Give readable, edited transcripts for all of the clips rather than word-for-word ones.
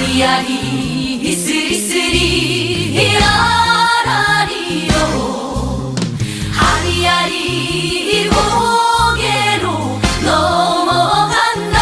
아리아리 스리스리 아라리요 아리아리 고개로 넘어간다.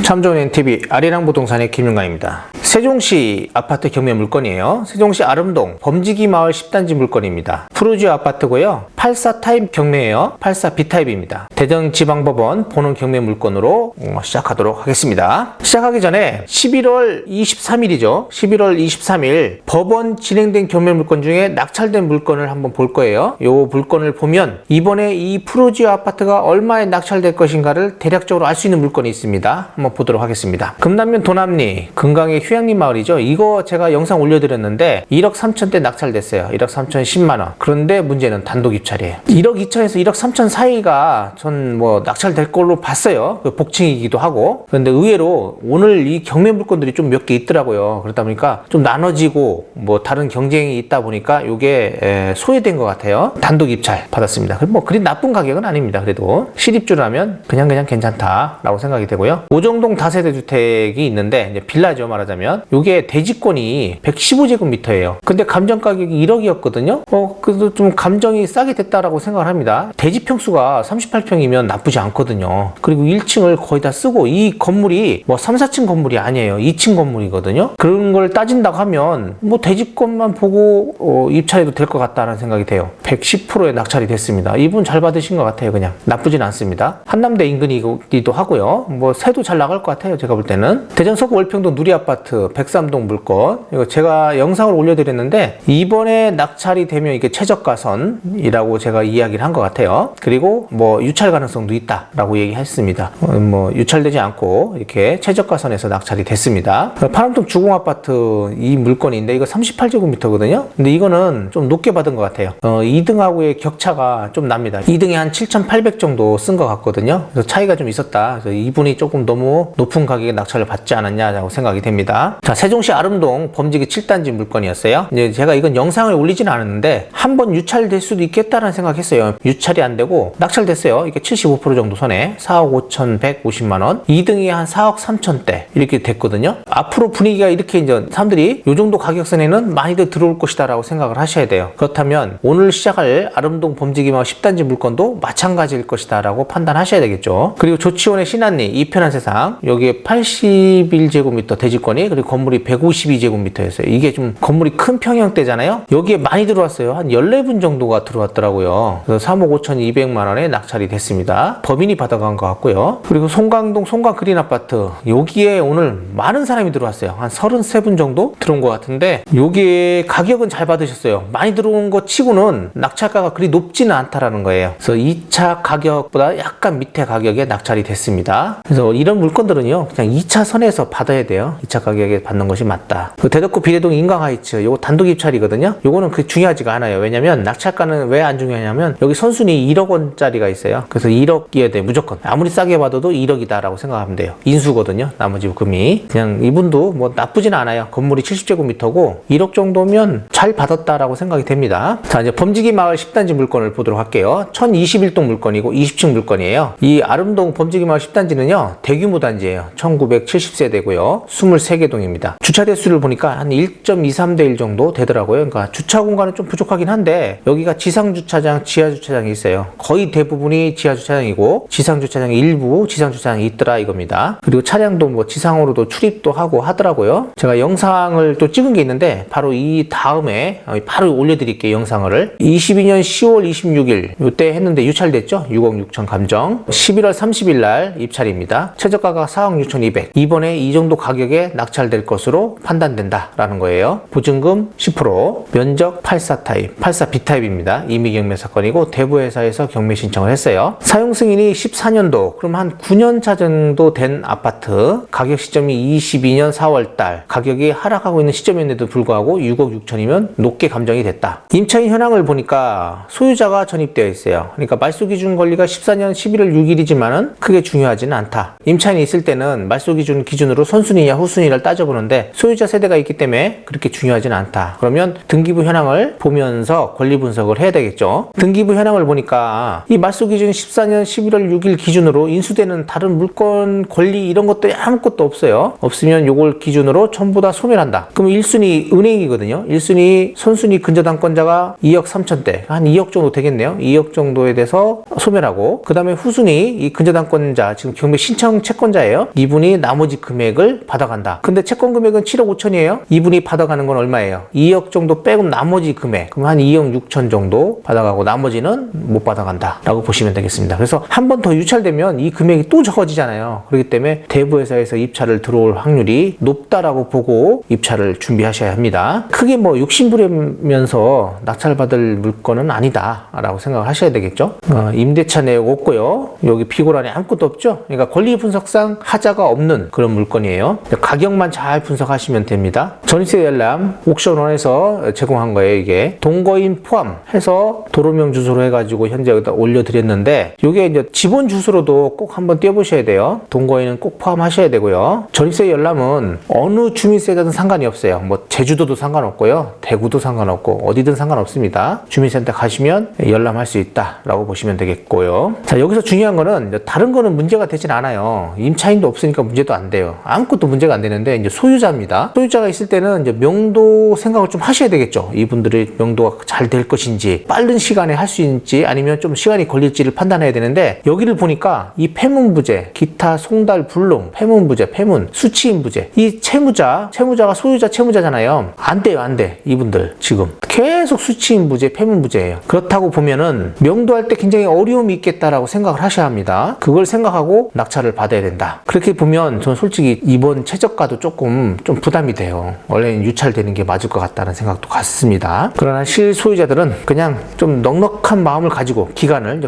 참 좋은 NTV 아리랑 부동산의 김윤광입니다. 세종시 아파트 경매 물건이에요. 세종시 아름동 범지기 마을 10단지 물건입니다. 푸르지오 아파트고요. 84 타입 경매예요. 84 B타입입니다. 대전지방법원 보는 경매 물건으로 시작하도록 하겠습니다. 시작하기 전에 11월 23일이죠. 11월 23일 법원 진행된 경매 물건 중에 낙찰된 물건을 한번 볼 거예요. 이 물건을 보면 이번에 이 푸르지오 아파트가 얼마에 낙찰될 것인가를 대략적으로 알 수 있는 물건이 있습니다. 한번 보도록 하겠습니다. 금남면 도남리 금강의 휴양림 마을이죠. 이거 제가 영상 올려드렸는데 1억 3천대 낙찰됐어요. 1억 3천 10만원. 그런데 문제는 단독 입찰이에요. 1억 2천에서 1억 3천 사이가 전 뭐 낙찰될 걸로 봤어요. 복층이기도 하고. 그런데 의외로 오늘 이 경매 물건들이 좀 몇 개 있더라고요. 그러다 보니까 좀 나눠지고 뭐 다른 경쟁이 있다 보니까 이게 소외된 것 같아요. 단독 입찰 받았습니다. 뭐 그리 나쁜 가격은 아닙니다. 그래도 실입주라면 그냥 괜찮다라고 생각이 되고요. 오정동 다세대 주택이 있는데 이제 빌라죠, 말하자면. 이게 대지권이 115제곱미터예요. 근데 감정 가격이 1억이었거든요. 그래도 좀 감정이 싸게 됐다라고 생각을 합니다. 대지 평수가 38평이면 나쁘지 않거든요. 그리고 1층을 거의 다 쓰고 이 건물이 뭐 3, 4층 건물이 아니에요. 2층 건물이거든요. 그런 걸 따진다고 하면 뭐 대지권만 보고 입찰해도 될 것 같다는 생각이 돼요. 110%의 낙찰이 됐습니다. 이분 잘 받으신 것 같아요. 그냥 나쁘진 않습니다. 한남대 인근이기도 하고요. 뭐 새도 잘 나갈 것 같아요. 제가 볼 때는. 대전 서구 월평동 누리아파트 103동 물건, 이거 제가 영상을 올려드렸는데 이번에 낙찰이 되면 이게 최저가선이라고 제가 이야기를 한 것 같아요. 그리고 뭐 유찰 가능성도 있다라고 얘기했습니다. 뭐 유찰되지 않고 이렇게 최저가선에서 낙찰이 됐습니다. 파남동 주공아파트 이 물건인데 이거 38제곱미터거든요. 근데 이거는 좀 높게 받은 것 같아요. 2등하고의 격차가 좀 납니다. 2등에 한 7,800 정도 쓴 것 같거든요. 그래서 차이가 좀 있었다. 그래서 이분이 조금 너무 높은 가격에 낙찰을 받지 않았냐고 생각이 됩니다. 자, 세종시 아름동 범지기 7단지 물건이었어요. 이제 제가 이건 영상을 올리지는 않았는데 한번 유찰될 수도 있겠다라는 생각했어요. 유찰이 안 되고 낙찰됐어요. 이게 75% 정도 선에 4억 5,150만원, 2등이 한 4억 3천대 이렇게 됐거든요. 앞으로 분위기가 이렇게 이제 사람들이 이 정도 가격선에는 많이들 들어올 것이다 라고 생각을 하셔야 돼요. 그렇다면 오늘 시작할 아름동 범지기 마을 10단지 물건도 마찬가지일 것이다 라고 판단하셔야 되겠죠. 그리고 조치원의 신안리 이편한 세상, 여기에 81제곱미터 대지권이, 그리고 건물이 152제곱미터였어요. 이게 좀 건물이 큰 평형대잖아요. 여기에 많이 들어왔어요. 한 14분 정도가 들어왔더라고요. 그래서 3억 5,200만원에 낙찰이 됐습니다. 법인이 받아간 것 같고요. 그리고 송강동 송강그린아파트, 여기에 오늘 많은 사람이 들어왔어요. 한 33분 정도 들어온 것 같은데 여기에 가격은 잘 받으셨어요. 많이 들어온 것 치고는 낙찰가가 그리 높지는 않다라는 거예요. 그래서 2차 가격보다 약간 밑에 가격에 낙찰이 됐습니다. 그래서 이런 물건들은요, 그냥 2차 선에서 받아야 돼요. 2차 가격에 받는 것이 맞다. 대덕구 비례동 인강하이츠, 요거 단독 입찰이거든요. 요거는 그렇게 중요하지가 않아요. 왜냐면 낙찰가는 왜 안 중요하냐면 여기 선순위 1억 원짜리가 있어요. 그래서 1억이어야 돼, 무조건. 아무리 싸게 받아도 1억이다라고 생각하면 돼요. 인수거든요, 나머지 금이. 그냥 이분도 뭐 나쁘진 않아요. 건물이 70제곱미터고 1억 정도면 잘 받았다라고 생각이 됩니다. 자, 이제 범지기 마을 10단지 물건을 보도록 할게요. 1021동 물건이고 20층 물건이에요. 이 아름동 범지기 마을 10단지는요 대규모 단지예요. 1970세대고요 23개 동입니다. 주차 대수를 보니까 한 1.23대 1 정도 되더라고요. 그러니까 주차 공간은 좀 부족하긴 한데 여기가 지상주차장, 지하주차장이 있어요. 거의 대부분이 지하주차장이고 지상주차장이 일부 지상주차장이 있더라 이겁니다. 그리고 차량도 뭐 지상으로도 출입도 하고 하더라고요. 제가 영상을 또 찍은 게 있는데 바로 이 다음에 바로 올려드릴게요. 영상을 22년 10월 26일 이때 했는데 유찰됐죠. 6억 6천 감정. 11월 30일 날 입찰입니다. 최저가가 4억 6,200. 이번에 이 정도 가격에 낙찰될 것으로 판단된다라는 거예요. 보증금 10%, 면적 84 타입, 84 B타입입니다. 임의 경매 사건이고 대부회사에서 경매 신청을 했어요. 사용 승인이 14년도, 그럼 한 9년차 정도 된 아파트, 가격 시점이 22년 4월 달, 가격이 하락하고 있는 시점인데도 불구하고 6억 6천이면 높게 감정이 됐다. 임차인 현황을 보니까 소유자가 전입되어 있어요. 그러니까 말소 기준 권리가 14년 11월 6일이지만은 크게 중요하지는 않다. 임차인이 있을 때는 말소 기준으로 선순위냐 후순위를 따져보는데 소유자 세대가 있기 때문에 그렇게 중요하지는 않다. 그러면 등기부 현황을 보면서 권리 분석을 해야 되겠죠. 등기부 현황을 보니까 이 말소 기준 14년 11월 6일 기준으로 인수되는 다른 물건 권리 이런 것들이 아무것도 없어요. 없으면 요걸 기준으로 전부 다 소멸한다. 그럼 1순위 은행이거든요. 1순위 선순위 근저당권자가 2억 3천대 한 2억 정도 되겠네요. 2억 정도에 대해서 소멸하고 그 다음에 후순위 이 근저당권자 지금 경매 신청 채권자예요. 이분이 나머지 금액을 받아간다. 근데 채권 금액은 7억 5천이에요. 이분이 받아가는 건 얼마예요? 2억 정도 빼고 나머지 금액 그럼 한 2억 6천 정도 받아가고 나머지는 못 받아간다 라고 보시면 되겠습니다. 그래서 한 번 더 유찰되면 이 금액이 또 적어지잖아요. 그렇기 때문에 대부회사에서 입찰을 들어올 확률이 높다라고 보고 입찰을 준비하셔야 합니다. 크게 뭐 욕심부리면서 낙찰받을 물건은 아니다 라고 생각을 하셔야 되겠죠. 임대차 내역 없고요. 여기 피고란에 아무것도 없죠. 그러니까 권리 분석상 하자가 없는 그런 물건이에요. 가격만 잘 분석하시면 됩니다. 전세 열람 옥션원에서 제공한 거예요. 이게 동거인 포함해서 도로명 주소로 해가지고 현재 여기다 올려드렸는데 이게 이제 지본 주소로도 꼭 한번 띄워보셔야 돼요. 동거인은 꼭 포함하셔야 되고요. 전세 열람은 어느 주민세대든 상관이 없어요. 뭐 제주도도 상관없고요. 대구도 상관없고 어디든 상관없습니다. 주민센터 가시면 열람할 수 있다라고 보시면 되겠고요. 자, 여기서 중요한 거는 다른 거는 문제가 되진 않아요. 임차인도 없으니까 문제도 안 돼요. 아무것도 문제가 안 되는데 이제 소유자입니다. 소유자가 있을 때는 이제 명도 생각을 좀 하셔야 되겠죠. 이분들의 명도가 잘 될 것인지 빠른 시간에 할 수 있는지 아니면 좀 시간이 걸릴지를 판단해야 되는데 여기를 보니까 이 폐문부재, 기타 송달 불능, 폐문부재, 폐문, 수치인부재 이 채무자가 소유자 채무자잖아요. 안 돼요, 안 돼. 이분들 지금 계속 수치인부재, 폐문부재예요. 그렇다고 보면은 명도할 때 굉장히 어려움이 있겠다라고 생각을 하셔야 합니다. 그걸 생각하고 낙찰을 받아야 된다. 그렇게 보면 저는 솔직히 이번 최저가도 조금 좀 부담이 돼요. 원래는 유찰되는 게 맞을 것 같다는 생각도 같습니다. 그러나 실소유자들은 그냥 좀 넉넉한 마음을 가지고 기간을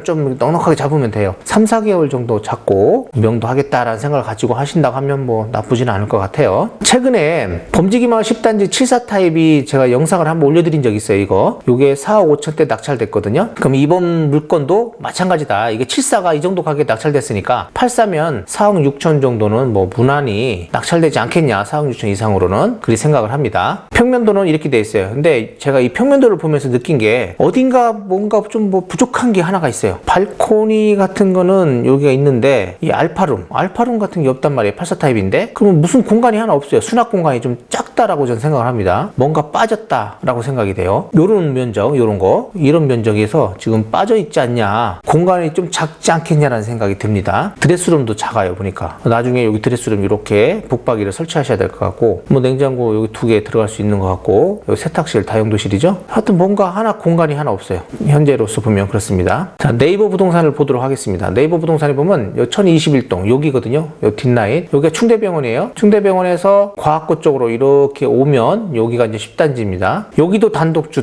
좀 넉넉하게 잡으면 돼요. 3, 4개월 정도 잡고 명도하겠다라는 생각을 가지고 하신다고 하면 뭐 나쁘지는 않을 것 같아요. 최근에 범지기마을 10단지 74 타입이 제가 영상을 한번 올려드린 적이 있어요. 요게 4억 5천대 낙찰됐거든요. 그럼 이번 물건도 마찬가지다. 이게 74가 이 정도 가격에 낙찰됐으니까 84면 4억 6천 정도는 뭐 무난히 낙찰되지 않겠냐. 4억 6천 이상으로는 그렇게 생각을 합니다. 평면도는 이렇게 돼 있어요. 근데 제가 이 평면도를 보면서 느낀 게 어딘가 뭔가 좀 뭐 부족한 게 하나가 있어요. 발코니 같은 거는 여기가 있는데 이 알파룸 같은 게 없단 말이에요. 84 타입인데 그러면 무슨 공간이 하나 없어요. 수납 공간이 좀 작다라고 저는 생각을 합니다. 뭔가 빠졌다라고 생각이 돼요. 요런 면적, 이런 면적에서 지금 빠져 있지 않냐. 공간이 좀 작지 않겠냐라는 생각이 듭니다. 드레스룸도 작아요. 보니까 나중에 여기 드레스룸 이렇게 북박이를 설치하셔야 될 것 같고 뭐 냉장고 여기 2개 들어갈 수 있는 것 같고 여기 세탁실 다용도실이죠. 하여튼 뭔가 공간이 하나 없어요. 현재로서 보면 그렇습니다. 자, 네이버 부동산을 보도록 하겠습니다. 네이버 부동산에 보면 1021동 여기거든요. 요 뒷라인 여기가 충대병원이에요. 충대병원에서 과학고 쪽으로 이렇게 오면 여기가 이제 10단지입니다. 여기도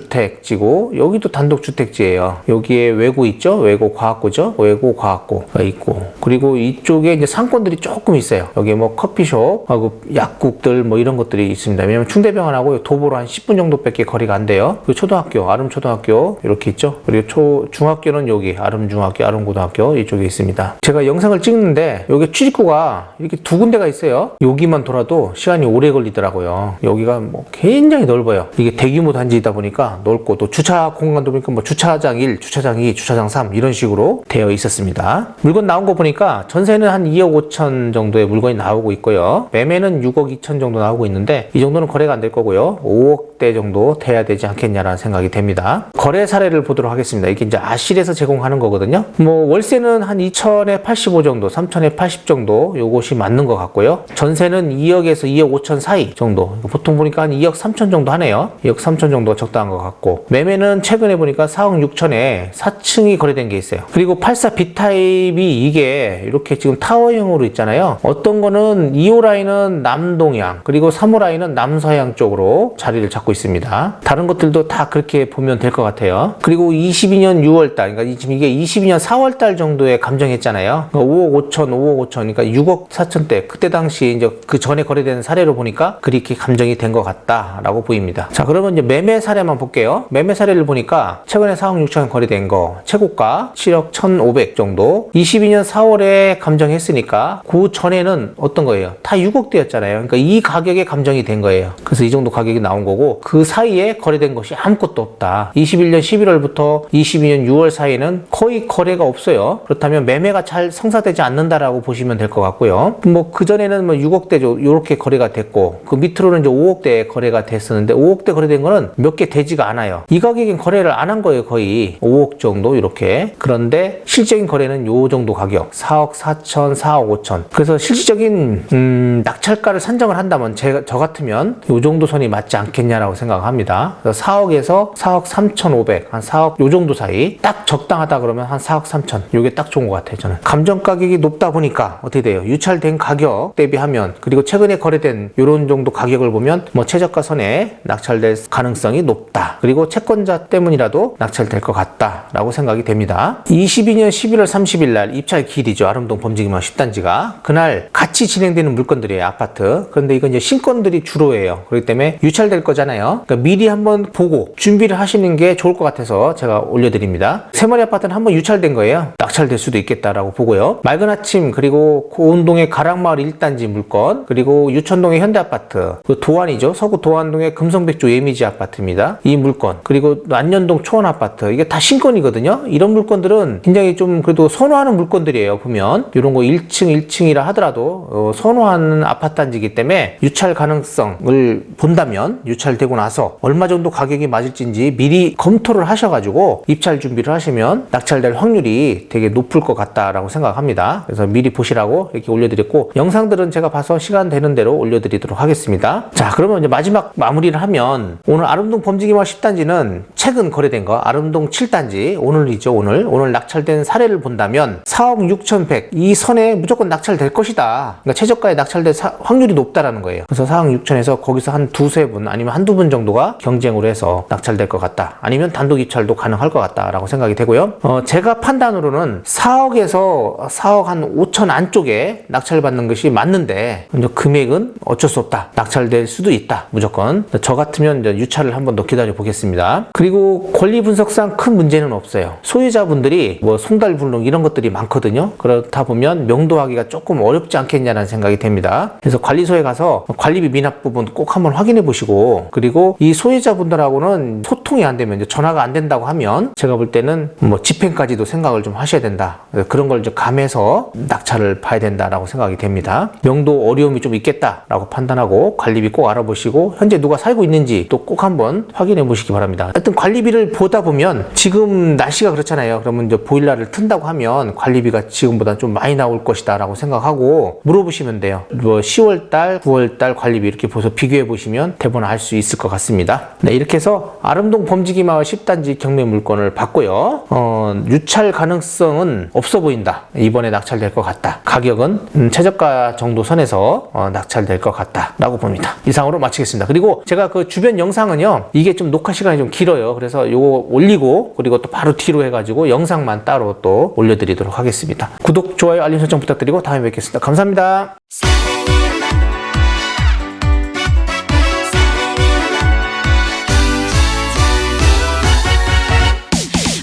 단독주택지고 여기도 단독주택지예요. 여기에 외고 있죠. 외고 과학고죠. 외고 과학고가 있고 그리고 이쪽에 이제 상권들이 조금 있어요. 여기 뭐 커피숍하고 약국들 뭐 이런 것들이 있습니다. 왜냐면 충대병원하고 도보로 한 10분 정도밖에 거리가 안 돼요. 그리고 초등학교, 아름초등학교 이렇게 있죠. 그리고 중학교는 여기 아름중학교, 아름고등학교 이쪽에 있습니다. 제가 영상을 찍는데 여기 출입구가 이렇게 2군데가 있어요. 여기만 돌아도 시간이 오래 걸리더라고요. 여기가 뭐 굉장히 넓어요. 이게 대규모 단지이다 보니까 넓고 또 주차 공간도 보니까 뭐 주차장 1, 주차장 2, 주차장 3 이런 식으로 되어 있었습니다. 물건 나온 거 보니까 전세는 한 2억 5천 정도의 물건이 나오고 있고요. 매매는 6억 2천 정도 나오고 있는데 이 정도는 거래가 안 될 거고요. 5억대 정도 돼야 되지 않겠냐라는 생각이 됩니다. 거래 사례를 보도록 하겠습니다. 이게 이제 아실에서 제공하는 거거든요. 뭐 월세는 한 2천에 85 정도, 3천에 80 정도 요것이 맞는 것 같고요. 전세는 2억에서 2억 5천 사이 정도. 보통 보니까 한 2억 3천 정도 하네요. 2억 3천 정도가 적당한 것 같고 매매는 최근에 보니까 4억 6천에 4층이 거래된 게 있어요. 그리고 84 B타입이 이게 이렇게 지금 타워형으로 있잖아요. 어떤 거는 2호 라인은 남동향 그리고 3호 라인은 남서향 쪽으로 자리를 잡고 있습니다. 다른 것들도 다 그렇게 보면 될 것 같아요. 그리고 22년 6월달 그러니까 지금 이게 22년 4월달 정도에 감정했잖아요. 그러니까 5억 5천, 5억 5천 그러니까 6억 4천대 그때 당시 이제 그 전에 거래된 사례로 보니까 그렇게 감정이 된 것 같다라고 보입니다. 자, 그러면 이제 매매 사례만 볼게요. 매매 사례를 보니까 최근에 4억 6천 거래된 거 최고가 7억 1,500 정도 22년 4월에 감정했을 했으니까 그 전에는 어떤 거예요? 다 6억대였잖아요. 그러니까 이 가격에 감정이 된 거예요. 그래서 이 정도 가격이 나온 거고 그 사이에 거래된 것이 아무것도 없다. 21년 11월부터 22년 6월 사이에는 거의 거래가 없어요. 그렇다면 매매가 잘 성사되지 않는다라고 보시면 될 것 같고요. 뭐 그전에는 뭐 6억대 이렇게 거래가 됐고 그 밑으로는 이제 5억대 거래가 됐었는데 5억대 거래된 거는 몇 개 되지가 않아요. 이 가격엔 거래를 안 한 거예요. 거의 5억 정도 이렇게. 그런데 실적인 거래는 요 정도 가격 4억 4천, 4억 5천. 그래서 실질적인 낙찰가를 산정을 한다면 저 같으면 요 정도 선이 맞지 않겠냐라고 생각합니다. 그래서 4억에서 4억 3,500, 한 4억 요 정도 사이 딱 적당하다 그러면 한 4억 3천. 요게 딱 좋은 것 같아요. 저는 감정 가격이 높다 보니까 어떻게 돼요? 유찰된 가격 대비하면 그리고 최근에 거래된 요런 정도 가격을 보면 뭐 최저가 선에 낙찰될 가능성이 높다. 그리고 채권자 때문이라도 낙찰될 것 같다라고 생각이 됩니다. 22년 11월 30일 날 입찰 기일이죠. 아름동 범지기마을 10단지가. 그날 같이 진행되는 물건들이에요. 아파트. 그런데 이건 이제 신건들이 주로예요. 그렇기 때문에 유찰될 거잖아요. 그러니까 미리 한번 보고 준비를 하시는 게 좋을 것 같아서 제가 올려드립니다. 세마리 아파트는 한번 유찰된 거예요. 낙찰될 수도 있겠다라고 보고요. 맑은 아침 그리고 고운동의 가락마을 1단지 물건 그리고 유천동의 현대아파트 그 도안이죠. 서구 도안동의 금성백조 예미지 아파트입니다. 이 물건 그리고 안년동 초원아파트 이게 다 신건이거든요. 이런 물건들은 굉장히 좀 그래도 선호하는 물건들이에요. 보면 이런 거 1층이라 하더라도 선호하는 아파트 단지이기 때문에 유찰 가능성을 본다면 유찰되고 나서 얼마 정도 가격이 맞을지 미리 검토를 하셔가지고 입찰 준비를 하시면 낙찰될 확률이 되게 높을 것 같다라고 생각합니다. 그래서 미리 보시라고 이렇게 올려드렸고 영상들은 제가 봐서 시간 되는 대로 올려드리도록 하겠습니다. 자, 그러면 이제 마지막 마무리를 하면 오늘 아름동 범지기마을 10단지는 최근 거래된 거 아름동 7단지 오늘이죠. 오늘 낙찰된 사례를 본다면 4억 6,100 이 선에 무조건 낙찰될 것이다. 그러니까 최저가에 낙찰될 확률이 높다라는 거예요. 그래서 4억 6천에서 거기서 한 두세 분 아니면 한두 분 정도가 경쟁으로 해서 낙찰될 것 같다. 아니면 단독 입찰도 가능할 것 같다라고 생각이 되고요. 제가 판단으로는 4억에서 4억 한 5천 안쪽에 낙찰받는 것이 맞는데 금액은 어쩔 수 없다. 낙찰될 수도 있다. 무조건. 저 같으면 이제 유찰을 한 번 더 기다려 보겠습니다. 그리고 권리 분석상 큰 문제는 없어요. 소유자분들이 뭐 송달불능 이런 것들이 많거든요. 그렇다 보면 명도하기가 조금 어렵지 않겠냐는 생각이 됩니다. 그래서 관리소에 가서 관리비 미납 부분 꼭 한번 확인해 보시고 그리고 이 소유자분들하고는 소통이 안 되면 이제 전화가 안 된다고 하면 제가 볼 때는 뭐 집행까지도 생각을 좀 하셔야 된다. 그런 걸 이제 감해서 낙찰을 봐야 된다라고 생각이 됩니다. 명도 어려움이 좀 있겠다라고 판단하고 관리비 꼭 알아보시고 현재 누가 살고 있는지 또 꼭 한번 확인해 보시기 바랍니다. 하여튼 관리비를 보다 보면 지금 날씨가 그렇잖아요. 그러면 이제 보일러를 튼다고 하면 관리비가 지금보다 좀 많이 나올 것이다 라고 생각하고 물어보시면 돼요. 뭐 10월달, 9월달 관리비 이렇게 보서 비교해 보시면 대부분 알 수 있을 것 같습니다. 네, 이렇게 해서 아름동 범지기마을 10단지 경매 물건을 봤고요. 유찰 가능성은 없어 보인다. 이번에 낙찰될 것 같다. 가격은 최저가 정도 선에서 낙찰될 것 같다 라고 봅니다. 이상으로 마치겠습니다. 그리고 제가 그 주변 영상은요 이게 좀 녹화 시간이 좀 길어요. 그래서 요거 올리고 그리고 또 바로 뒤로 해가지고 영상만 따로 또 올려드리도록 하겠습니다. 구독, 좋아요, 알림 설정 부탁드리고 다음에 뵙겠습니다. 감사합니다.